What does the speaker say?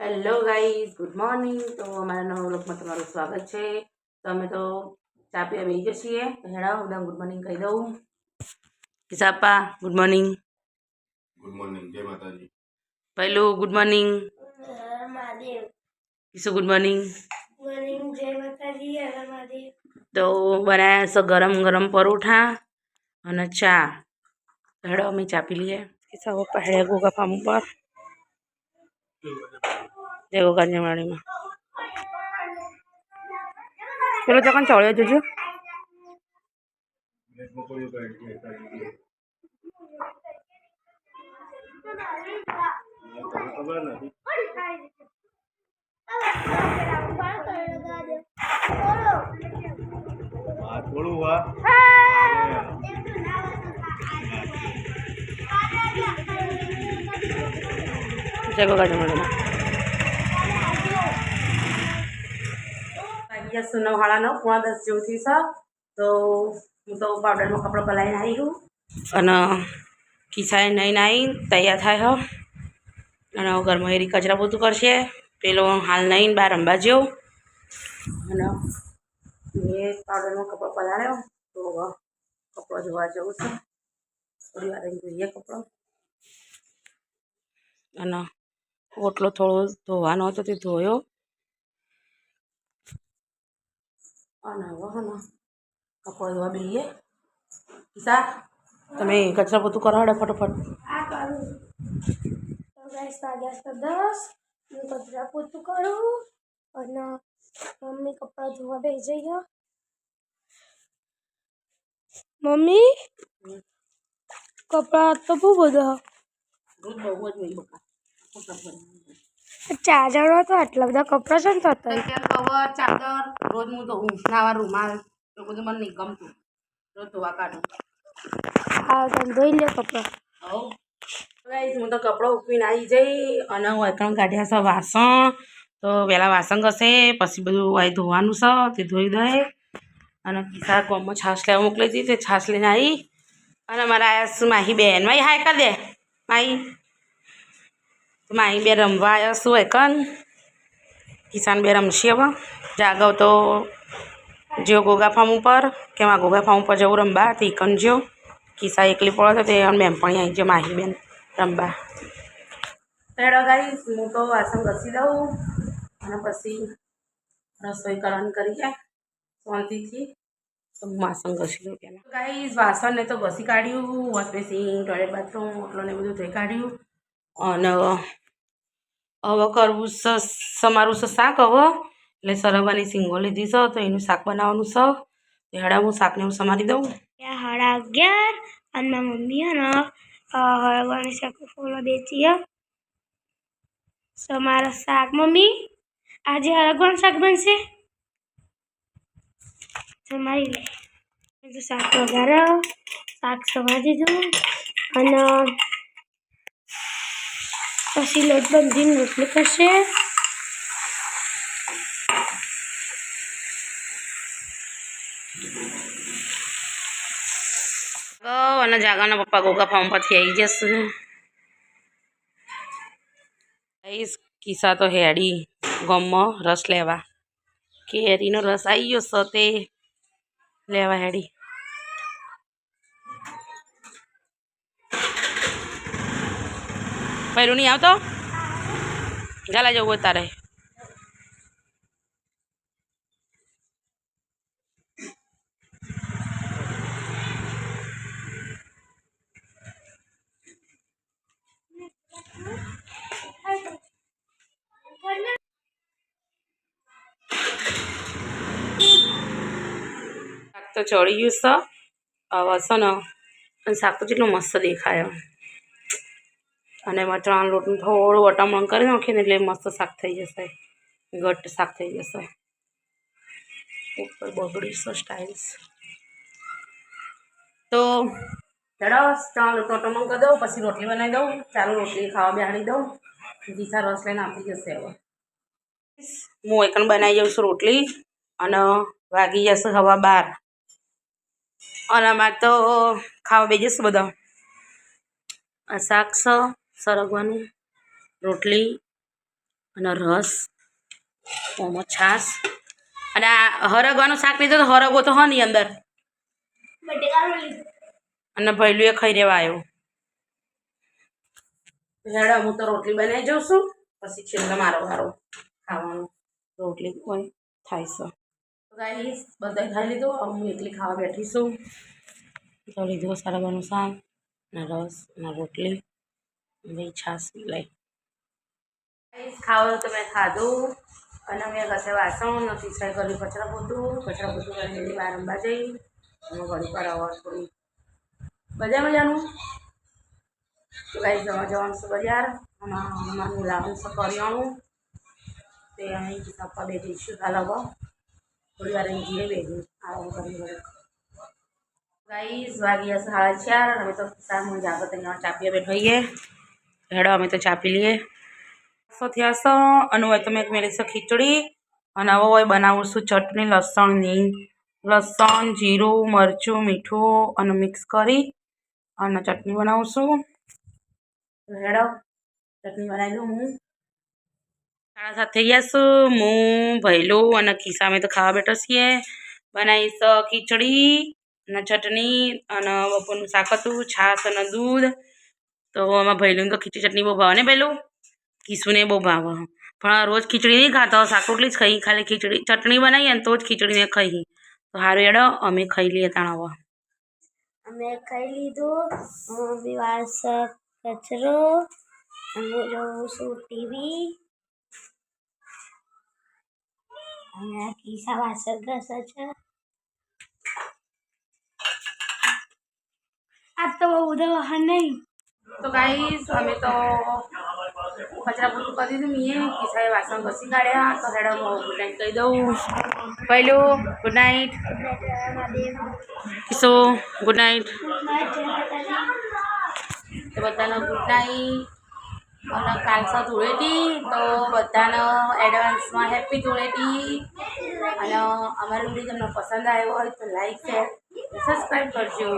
Hello guys, good morning. તો અમારા નવા વ્લોગમાં તમારું સ્વાગત છે. તો અમે તો ચા પીવા બેસી ગયા છીએ. હેડા બધા ગુડ મોર્નિંગ કહી દઉં. હિસાબા ગુડ મોર્નિંગ. ગુડ મોર્નિંગ, જય માતાજી. પહેલું good morning. Mahadev. Kishu good morning. Morning, જય માતાજી, હર મહાદેવ. તો બનાવ્યા છે ગરમ ગરમ પરોઠા અને ચા. હેડો અમે ચા પી લઈએ. કિસ્સા પપ્પા હેડે ગોગા ફાર્મ ઉપર. જય ગોગા જમવાડીમાં પેલો ચકન ચડ્યો જોજો. જય ગોગા જમવાડીમાં વાગ્યા છે 9, સાડા 9, પોણા 10 જેવું થઈ છે. તો હું તો પાવડરમાં કપડાં પલાવીને આવી છું અને ખિસ્સાએ નહીં નાહી તૈયાર થાય હો. અને ઘરમાં એરી કચરા પોતું કરશે. પેલો હાલ નહીં બહાર રમવા જેવું. અને એ પાવડરમાં કપડાં પલાળ્યો તો કપડાં ધોવા જવું છે. થોડી વાર જોઈએ કપડાં. અને ઓટલો થોડો ધોવાનો હતો તે ધોયો. અને હવે ને કપડાં ધોવા બેસીએ. કિસ્સા તમે કચરા પોતું કરાવડે ફટોફટ. આ કરું તો ગાઈસ વાગ્યા છે 10. હું કચરા પોતું કરું અને મમ્મી કપડાં ધોવા બેસી જઈએ. મમ્મી કપડાં તો બહુ બધા. રોજ બહુ જ હોય બકા. 4 જણો તો આટલા બધા કપડાં છે ને થતા. કવર ચાદર રોજ હું ધોઉં. નાવા રૂમાલ એ બધું મને નહીં ગમતું. રોજ ધોવા કાઢું. હા તમે ધોઈ લે કપડાં. હવ ગાઈસ હું તો કપડાં ઉકળીને આવી જઈ અને વાસણ કાઢ્યા છે વાસણ. તો પહેલાં વાસણ ઘસે પછી બધું અહીં ધોવાનું છે તે ધોઈ દે. અને કિસ્સા ગામમાં છાશ લેવા મોકલી હતી તે છાશ લઈને આવી. અને મારા આવ્યા માહી બેન માહી હાય કરી દે માહી. તો માહી બે રમવા આવ્યા શું હોય કન કિસાન બે રમશે હવે. જાગવ તો જો ગોગા ફાર્મ ઉપર કે માં ગોગા ફાર્મ ઉપર જવું રમવા તે કન જો. કિસ્સા એકલી પડે તો તે બેનપણી આવી છે માહી બેન રમવા. હેડો ગાઈસ હું તો વાસણ ઘસી દઉં અને પછી રસોઈ કરવાની કરીએ શાંતિથી. તો હું વાસણ ઘસી દઉં પહેલાં. ગાઈસ વાસણને તો ઘસી કાઢ્યું. વોશ બેસિન ટોયલેટ બાથરૂમ ઓટલોને બધું ધોઈ કાઢ્યું. અને હવે કરવું છે સમારું છે શાક. હવે એટલે સરગવાની શીંગો લીધી છે તો એનું શાક બનાવવાનું છે. હેડા હું શાકને હું સમારી દઉં. 11:30 અને મારી મમ્મી હે ને હળવાની શાક ફૂલો બેચી સમારા શાક. મમ્મી આજે હળગવાનું શાક બનશે. સમારી લે તો શાક વઘારો શાક સમારી દીધું અને પછી લોટ બાંધીને રોટલી કરશે. અને જાગાના પપ્પા ગોગા ફાર્મ પરથી આવી જશે. કિસ્સા તો હેડી ગામમાં રસ લેવા. કેરીનો રસ આવી ગયો છે તે લેવા હેડી. પહેલું નહીં આવતો ચાલા જવું હોય તારે. શાક તો ચડી ગયું છે હવે છે ને. અને શાક તો કેટલું મસ્ત દેખાય. અને એમાં ચણાનો લોટનું થોડું વટામણ કરી નાખીએ ને એટલે મસ્ત શાક થઈ જશે. ઘટ શાક થઈ જશે. ઉપર બગડી છે સ્ટાઇલ્સ. તો હેડો ચણા લોટનો વટામણ કરી દઉં પછી રોટલી બનાવી દઉં. ચાલો રોટલી ખાવા બેહાડી દઉં. કિસ્સા રસ લઈને આપી જશે હવે. હું એકણ બનાવી જાઉં છું રોટલી અને વાગી જશે 12:15. અને અમારે તો ખાવા બેસી જશું બધા. આ શાક છે સરગવાનું રોટલી અને રસ, ઓમાં છાશ, અને આ હરગવાનું શાક લીધું તો હરગો તો હ ની અંદર, અને ભૈલું એ ખાઈ રહેવા આવ્યો. હેડો હું તો રોટલી બનાવી જાઉં છું, પછી છેલ્લે મારો વારો ખાવાનો. રોટલી કોઈ થાય છે તો ગાઈસ બધા ખાઈ લીધું. હવે હું એકલી ખાવા બેઠી છું. તો લીધું સરગવાનું શાક અને રસ અને રોટલી ભાઈ છાશ પીલાઈ. ખાવાનું તો મેં ખાધું અને મેં ઘસે વાસણ નથી સાઈ કર્યું કચરા પોતું કરીને બહાર રમવા જઈ અને ઘડી પર આવા થોડી મજાનું. તો ગાઈસ જવાનું છે બજાર અને અમારું લાવવાનું છે કરિયાણું. તે અહીં આપવા બે જઈશું કાલ હવે થોડી વાર અહીં જઈએ બેસી આરામ કરી. ગાઈસ વાગ્યા 4:30. અમે તો સામું જાગત અહીંયા ચા પીવા બેઠીએ. હેડો અમે તો ચા પી લઈએ. થયા છે અને હોય તો મેં મેળી છે ખીચડી અને હવે હોય બનાવું છું ચટણી લસણની. લસણ, જીરું, મરચું, મીઠું અને મિક્સ કરી અને ચટણી બનાવું છું. હેડો ચટણી બનાવી દઉં હું. 7:30 થઈ ગયા છું. હું ભૈલું અને ખિસ્સા અમે તો ખાવા બેઠો છીએ. બનાવીશ ખીચડી અને ચટણી અને બપોરનું શાક હતું, છાશ અને દૂધ. તો આમાં ભૈલું તો ખીચડી ચટણી બહુ ભાવે ને ભૈલું, કિશુને બહુ ભાવે. પણ રોજ ખીચડી નહીં ખાતો, શાક રોટલી જ ખાઈ. ખાલી ખીચડી ચટણી બનાવીએ ને તો જ ખીચડીને ખાઈ. તો સારું હેડો અમે ખાઈ લઈએ તાણ હવે. અમે ખાઈ લીધું. મમ્મી વાળશે કચરો અને જોઉં છું ટીવી અને ખિસ્સા વાસણ ઘસે છે. આજ તો બહુ બધા નહીં. તો ગાઈસ અમે તો કચરા પોતું કરી દીધું. મેં ખિસ્સાએ વાસણ ઘસી કાઢ્યા. તો હેડો હું ગુડ નાઇટ કહી દઉં. પહેલું ગુડ નાઇટ. કિશો ગુડ નાઇટ. તો બધાને ગુડ નાઇટ. અને કાલ છે ધૂળેટી, તો બધાને એડવાન્સમાં હેપી ધૂળેટી. અને અમારો વિડીયો તમને પસંદ આવ્યો હોય તો લાઈક શેર સબસ્ક્રાઈબ કરજો.